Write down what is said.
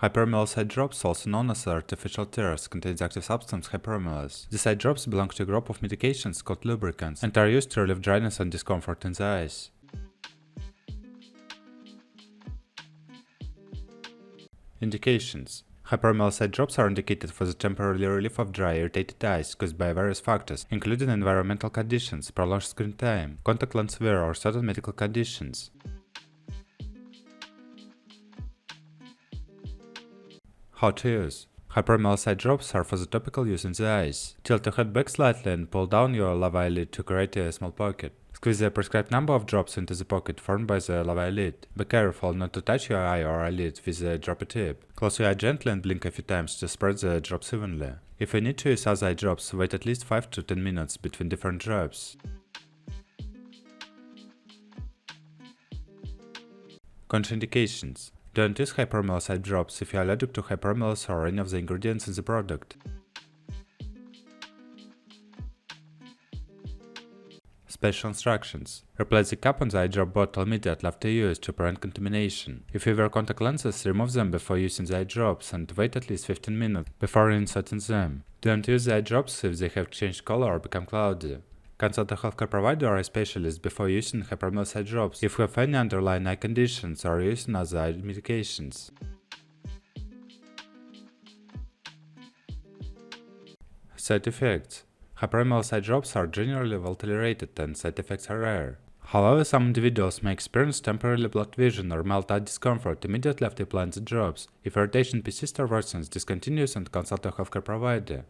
Hypromellose eye drops, also known as artificial tears, contains active substance hypromellose. These eye drops belong to a group of medications called lubricants and are used to relieve dryness and discomfort in the eyes. Indications: Hypromellose eye drops are indicated for the temporary relief of dry, irritated eyes caused by various factors, including environmental conditions, prolonged screen time, contact lens wear, or certain medical conditions. How to use: Hypromellose eye drops are for the topical use in the eyes. Tilt your head back slightly and pull down your lower eyelid to create a small pocket. Squeeze the prescribed number of drops into the pocket formed by the lower eyelid. Be careful not to touch your eye or eyelid with the droppy tip. Close your eye gently and blink a few times to spread the drops evenly. If you need to use other eye drops, wait at least 5 to 10 minutes between different drops. Contraindications: Don't use hypromellose eye drops if you are allergic to hypromellose or any of the ingredients in the product. Special instructions: Replace the cap on the eye drop bottle immediately after use to prevent contamination. If you wear contact lenses, remove them before using the eye drops and wait at least 15 minutes before inserting them. Don't use the eye drops if they have changed color or become cloudy. Consult a healthcare provider or eye specialist before using hypromellose eye drops if you have any underlying eye conditions or using other eye medications. Side effects: Hypromellose eye drops are generally well tolerated and side effects are rare. However, some individuals may experience temporary blurred vision or mild eye discomfort immediately after applying the drops. If irritation persists or worsens, discontinue and consult a healthcare provider.